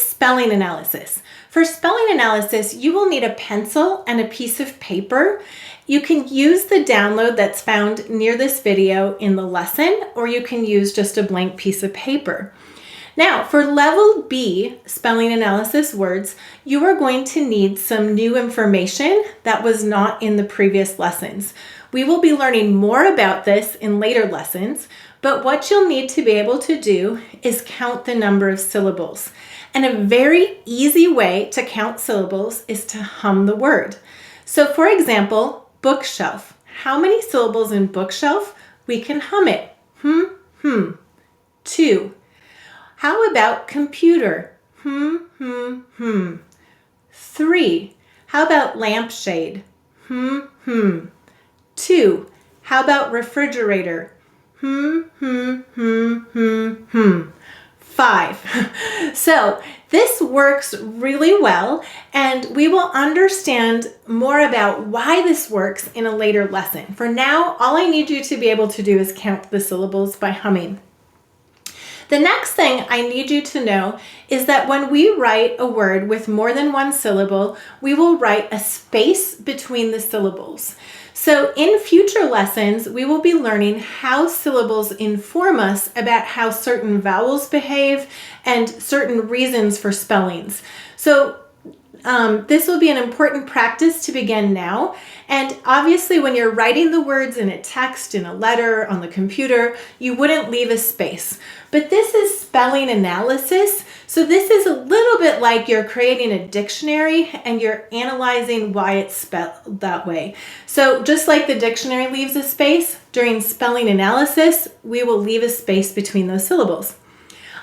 spelling analysis. For spelling analysis, you will need a pencil and a piece of paper. You can use the download that's found near this video in the lesson, or you can use just a blank piece of paper. Now, for level B spelling analysis words, you are going to need some new information that was not in the previous lessons. We will be learning more about this in later lessons, but what you'll need to be able to do is count the number of syllables. And a very easy way to count syllables is to hum the word. So for example, bookshelf. How many syllables in bookshelf? We can hum it. 2. How about computer? 3. How about lampshade? 2. How about refrigerator? 5. So this works really well, and we will understand more about why this works in a later lesson. For now, all I need you to be able to do is count the syllables by humming. The next thing I need you to know is that when we write a word with more than one syllable, we will write a space between the syllables. So in future lessons, we will be learning how syllables inform us about how certain vowels behave and certain reasons for spellings. So this will be an important practice to begin now. And obviously when you're writing the words in a text, in a letter, on the computer, you wouldn't leave a space. But this is spelling analysis. So this is a little bit like you're creating a dictionary and you're analyzing why it's spelled that way. So just like the dictionary leaves a space, during spelling analysis, we will leave a space between those syllables.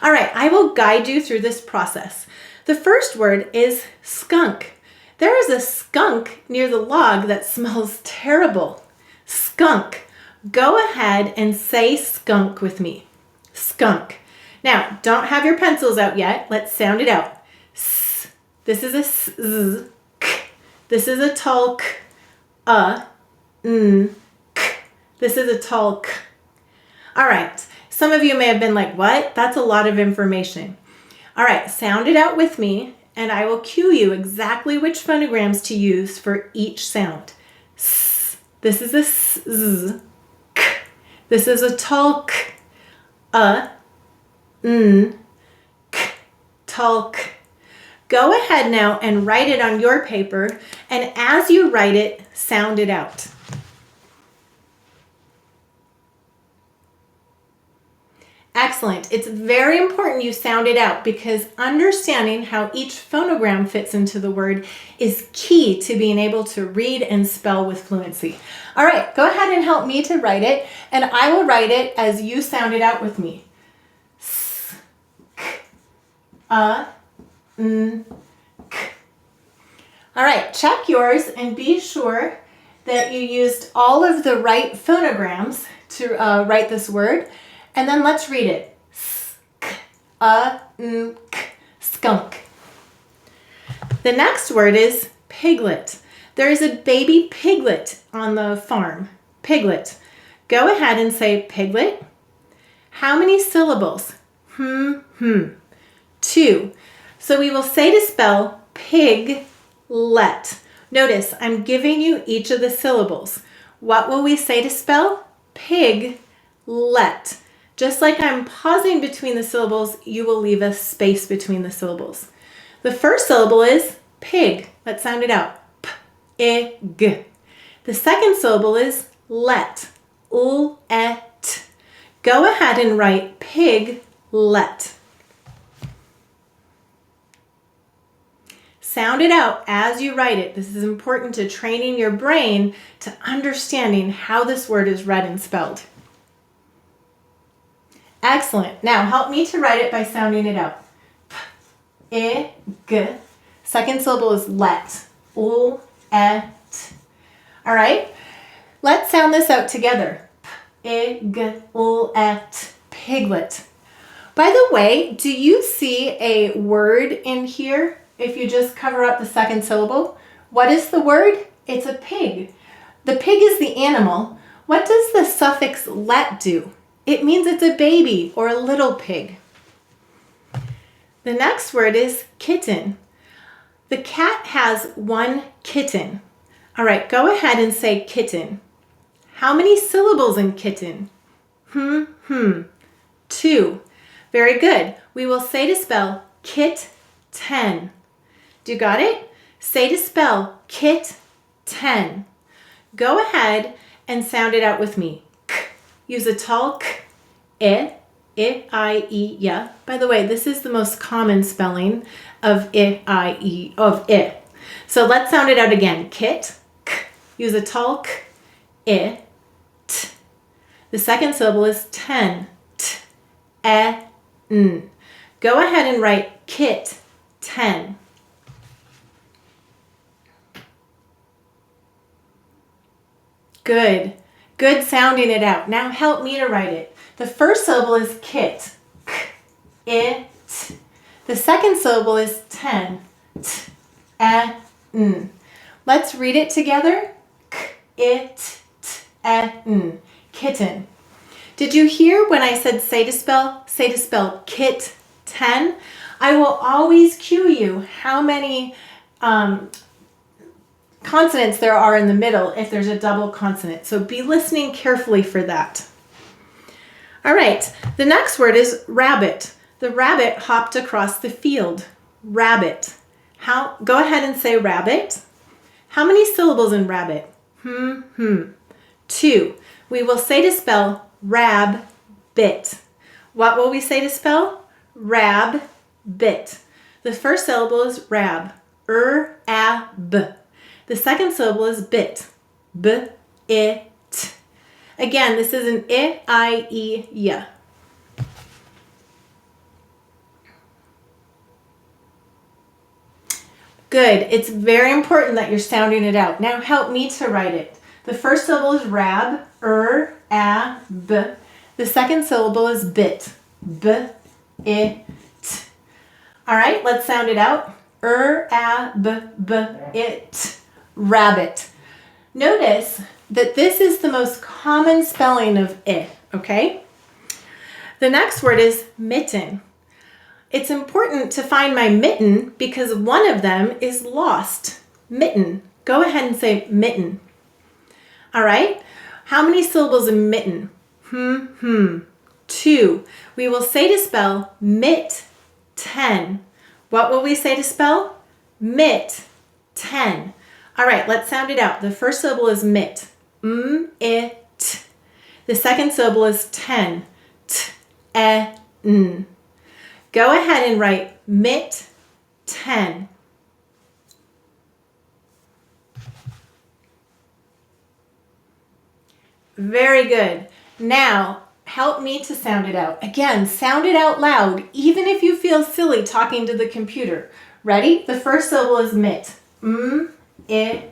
All right, I will guide you through this process. The first word is skunk. There is a skunk near the log that smells terrible. Skunk. Go ahead and say skunk with me. Skunk. Now, don't have your pencils out yet. Let's sound it out. S. This is a s. K. This is a tall k. N. K. This is a tall k. All right. Some of you may have been like, what? That's a lot of information. All right, sound it out with me, and I will cue you exactly which phonograms to use for each sound. S. This is a s. Z. K. This is a tall k. N. K. Tall k. Go ahead now and write it on your paper, and as you write it, sound it out. Excellent. It's very important you sound it out because understanding how each phonogram fits into the word is key to being able to read and spell with fluency. All right, go ahead and help me to write it, and I will write it as you sound it out with me. S, k, n, k. All right, check yours and be sure that you used all of the right phonograms to write this word. And then let's read it. Skunk. The next word is piglet. There is a baby piglet on the farm. Piglet. Go ahead and say piglet. How many syllables? 2. So we will say to spell piglet. Notice I'm giving you each of the syllables. What will we say to spell? Piglet. Just like I'm pausing between the syllables, you will leave a space between the syllables. The first syllable is pig. Let's sound it out. P-I-G. The second syllable is let. U-E-T. Go ahead and write piglet. Sound it out as you write it. This is important to training your brain to understanding how this word is read and spelled. Excellent. Now help me to write it by sounding it out. P-I-G. Second syllable is let. U-E-T. All right. Let's sound this out together. P-I-G-U-E-T. Piglet. By the way, do you see a word in here if you just cover up the second syllable? What is the word? It's a pig. The pig is the animal. What does the suffix let do? It means it's a baby or a little pig. The next word is kitten. The cat has one kitten. All right, go ahead and say kitten. How many syllables in kitten? 2. Very good. We will say to spell kit-ten. Do you got it? Say to spell kit-ten. Go ahead and sound it out with me. K. Use a tall k. I, yeah. By the way, this is the most common spelling of of I. So let's sound it out again. Kit, k. Use a tall k. T. The second syllable is ten. T, n. Go ahead and write kit, 10. Good. Good sounding it out. Now help me to write it. The first syllable is kit. K, it. The second syllable is 10. T, n. Let's read it together. K, it, n. Kitten. Did you hear when I said say to spell kit 10? I will always cue you how many consonants there are in the middle if there's a double consonant. So be listening carefully for that. All right, the next word is rabbit. The rabbit hopped across the field. Rabbit. Go ahead and say rabbit. How many syllables in rabbit? 2. We will say to spell rab-bit. What will we say to spell? Rab-bit. The first syllable is rab. R-a-b. The second syllable is bit. B-it. Again, this is an I-E-Y. Good. It's very important that you're sounding it out. Now help me to write it. The first syllable is rab, b. The second syllable is bit, b-it. All right, let's sound it out. It. Rabbit. Notice that this is the most common spelling of I, okay? The next word is mitten. It's important to find my mitten because one of them is lost. Mitten. Go ahead and say mitten. All right? How many syllables in mitten? 2. We will say to spell mit-ten. What will we say to spell? Mit-ten. All right, let's sound it out. The first syllable is mit. It. The second syllable is ten. T-e-n. Go ahead and write mit-ten. Very good. Now, help me to sound it out. Again, sound it out loud, even if you feel silly talking to the computer. Ready? The first syllable is mit. It.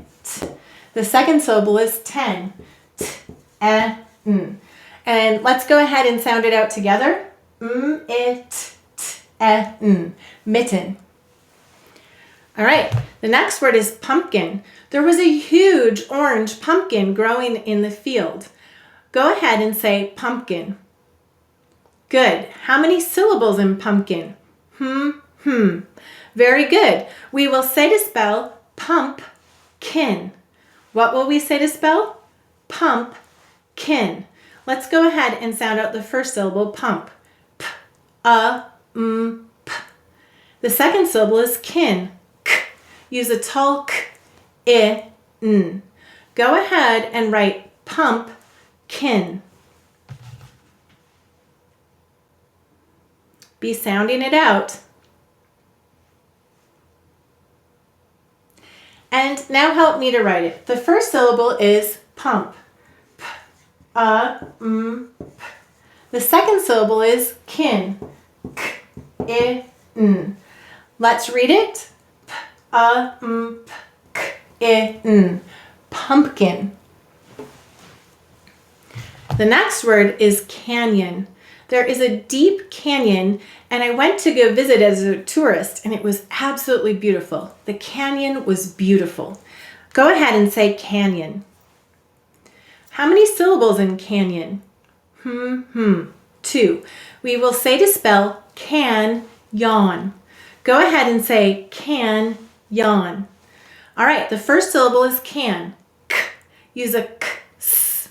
The second syllable is ten. T-e-n. And let's go ahead and sound it out together. It-e-n. Mitten. All right, the next word is pumpkin. There was a huge orange pumpkin growing in the field. Go ahead and say pumpkin. Good. How many syllables in pumpkin? Very good. We will say to spell pumpkin. What will we say to spell? Pumpkin. Let's go ahead and sound out the first syllable, pump. P-a-m-p. The second syllable is kin. K. Use a tall k-i-n. Go ahead and write pumpkin. Be sounding it out. And now help me to write it. The first syllable is pump. P-a-m-p. The second syllable is kin. K-i-n. Let's read it. P-a-m-p-k-i-n. Pumpkin. The next word is canyon. There is a deep canyon, and I went to go visit as a tourist, and it was absolutely beautiful. The canyon was beautiful. Go ahead and say canyon. How many syllables in canyon? 2. We will say to spell can, yawn. Go ahead and say can, yon. All right, the first syllable is can. K. Use a k, s,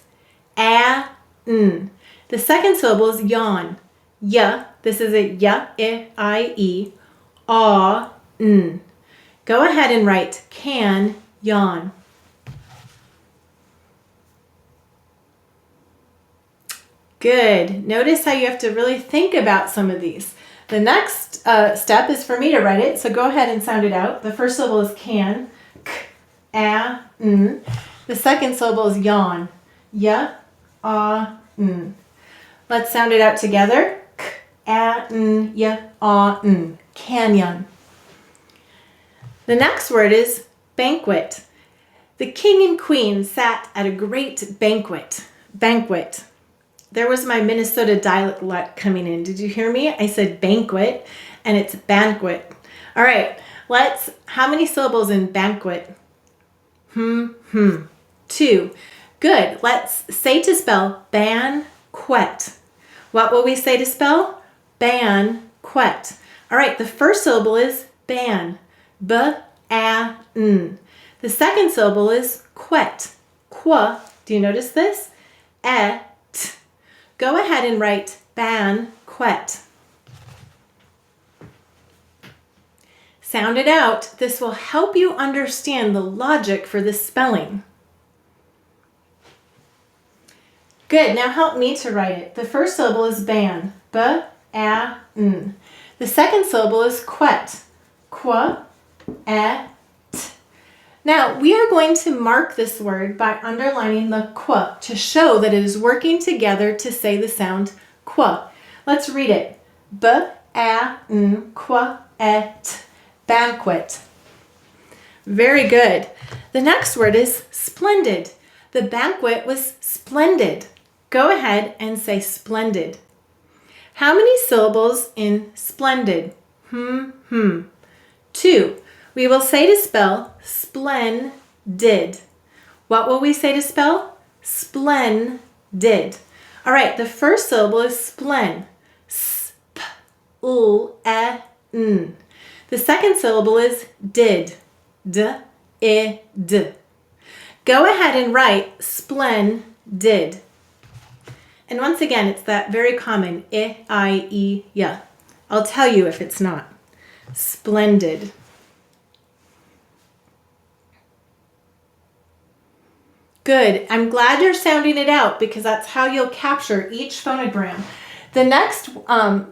a, n. The second syllable is yon. Y. This is a y, I, e, a, n. Go ahead and write can, yon. Good. Notice how you have to really think about some of these. The next step is for me to write it, so go ahead and sound it out. The first syllable is can, k, a, n. The second syllable is yon, y, a, n. Let's sound it out together. K, a, n, y, a, n. Canyon. The next word is banquet. The king and queen sat at a great banquet. Banquet. There was my Minnesota dialect coming in. Did you hear me? I said banquet, and it's banquet. All right, how many syllables in banquet? 2. Good. Let's say to spell banquet. What will we say to spell? Banquet. All right, the first syllable is ban. B-a-n. The second syllable is quet. Qua. Do you notice this? Et. Go ahead and write banquet. Sound it out. This will help you understand the logic for this spelling. Good. Now help me to write it. The first syllable is ban. B-a-n. The second syllable is quet. Qua, et. Now, we are going to mark this word by underlining the qua to show that it is working together to say the sound qua. Let's read it. B-a-n, qua, et, banquet. Very good. The next word is splendid. The banquet was splendid. Go ahead and say splendid. How many syllables in splendid? 2. We will say to spell splendid. What will we say to spell? Splendid. All right, the first syllable is splen. S-p-l-e-n. The second syllable is did. D-i-d. Go ahead and write splendid. And once again, it's that very common I-I-E-Y. I'll tell you if it's not. Splendid. Good. I'm glad you're sounding it out because that's how you'll capture each phonogram. The next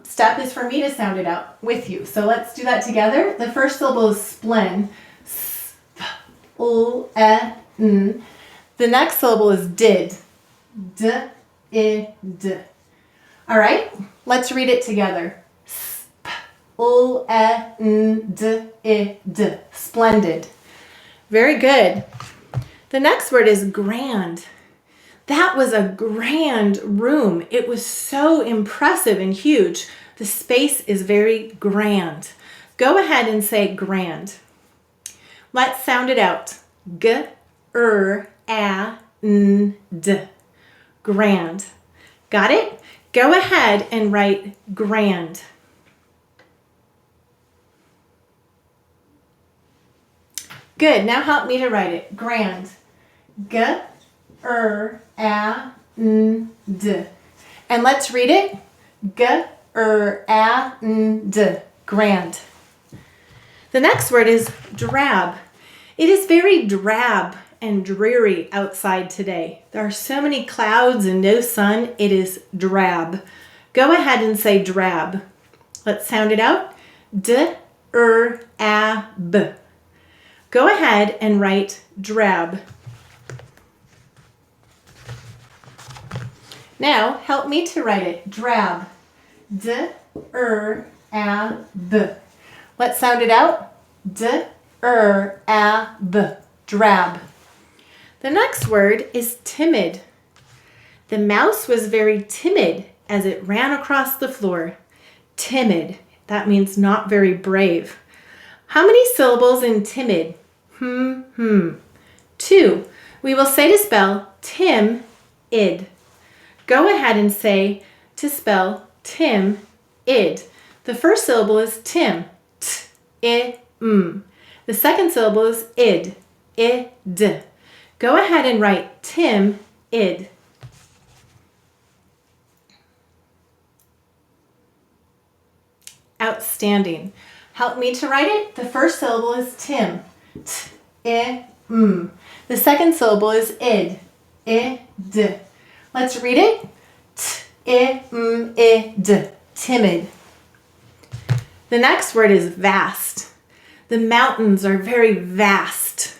step is for me to sound it out with you. So let's do that together. The first syllable is splen. S-p-l-e-n. The next syllable is did. D-I-d. All right, let's read it together. S-p-l-e-n-d-I-d. Splendid. Very good. The next word is grand. That was a grand room. It was so impressive and huge. The space is very grand. Go ahead and say grand. Let's sound it out. G-r-a-n-d. Grand. Got it? Go ahead and write grand. Good. Now help me to write it. Grand. G-r-a-n-d. And let's read it. G-r-a-n-d. Grand. The next word is drab. It is very drab and dreary outside today. There are so many clouds and no sun. It is drab. Go ahead and say drab. Let's sound it out. D-r-a-b. Go ahead and write drab. Now, help me to write it. Drab. D-r-a-b. Let's sound it out. D-r-a-b. Drab. The next word is timid. The mouse was very timid as it ran across the floor. Timid. That means not very brave. How many syllables in timid? 2. We will say to spell tim-id. Go ahead and say to spell tim-id. The first syllable is tim. I-m. The second syllable is id, I-d. Go ahead and write timid. Outstanding. Help me to write it. The first syllable is tim, T-I-m. The second syllable is id, I-d. Let's read it. T-I-m-I-d, timid. The next word is vast. The mountains are very vast.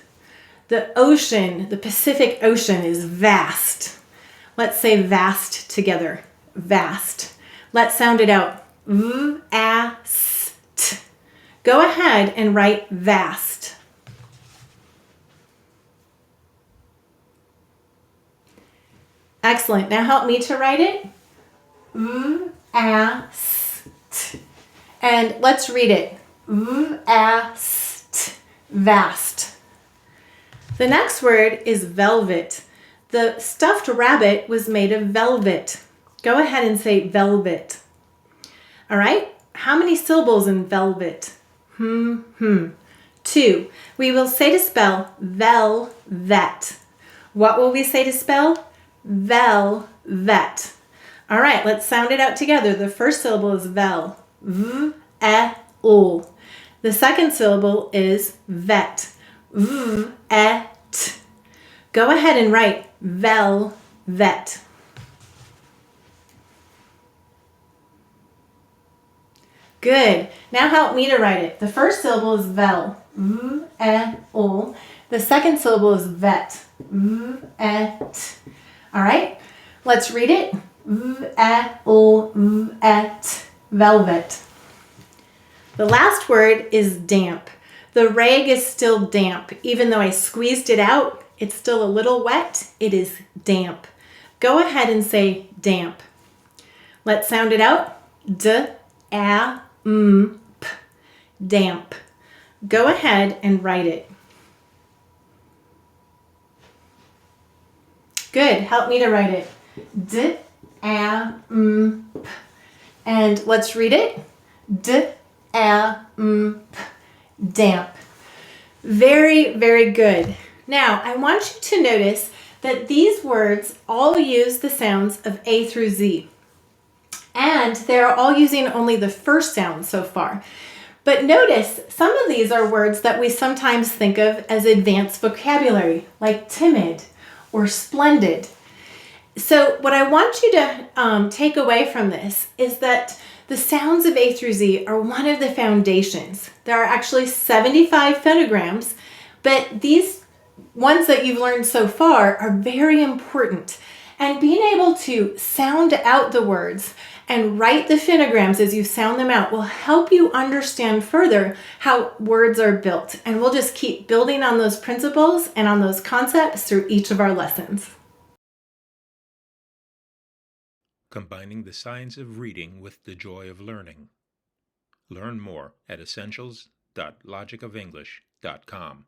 The ocean, the Pacific Ocean, is vast. Let's say vast together. Vast. Let's sound it out. V-A-S-T. Go ahead and write vast. Excellent. Now help me to write it. V-A-S-T. And let's read it. V-A-S-T. Vast. The next word is velvet. The stuffed rabbit was made of velvet. Go ahead and say velvet. All right? How many syllables in velvet? 2. We will say to spell velvet. What will we say to spell? Velvet. All right, let's sound it out together. The first syllable is vel. V-E-L. The second syllable is vet. V-E-T. Go ahead and write velvet. Good. Now help me to write it. The first syllable is vel. V-E-L. The second syllable is vet. V-E-T. All right? Let's read it. V-E-L, V-E-T. Velvet. The last word is damp. The rag is still damp. Even though I squeezed it out, it's still a little wet. It is damp. Go ahead and say damp. Let's sound it out. D-A-M-P. Damp. Go ahead and write it. Good. Help me to write it. D-A-M-P. And let's read it. D-A-M-P. Damp. Very, very good. Now, I want you to notice that these words all use the sounds of A through Z. And they're all using only the first sound so far. But notice, some of these are words that we sometimes think of as advanced vocabulary, like timid or splendid. So what I want you to take away from this is that the sounds of A through Z are one of the foundations. There are actually 75 phonograms, but these ones that you've learned so far are very important. And being able to sound out the words and write the phonograms as you sound them out will help you understand further how words are built. And we'll just keep building on those principles and on those concepts through each of our lessons. Combining the science of reading with the joy of learning. Learn more at essentials.logicoфenglish.com.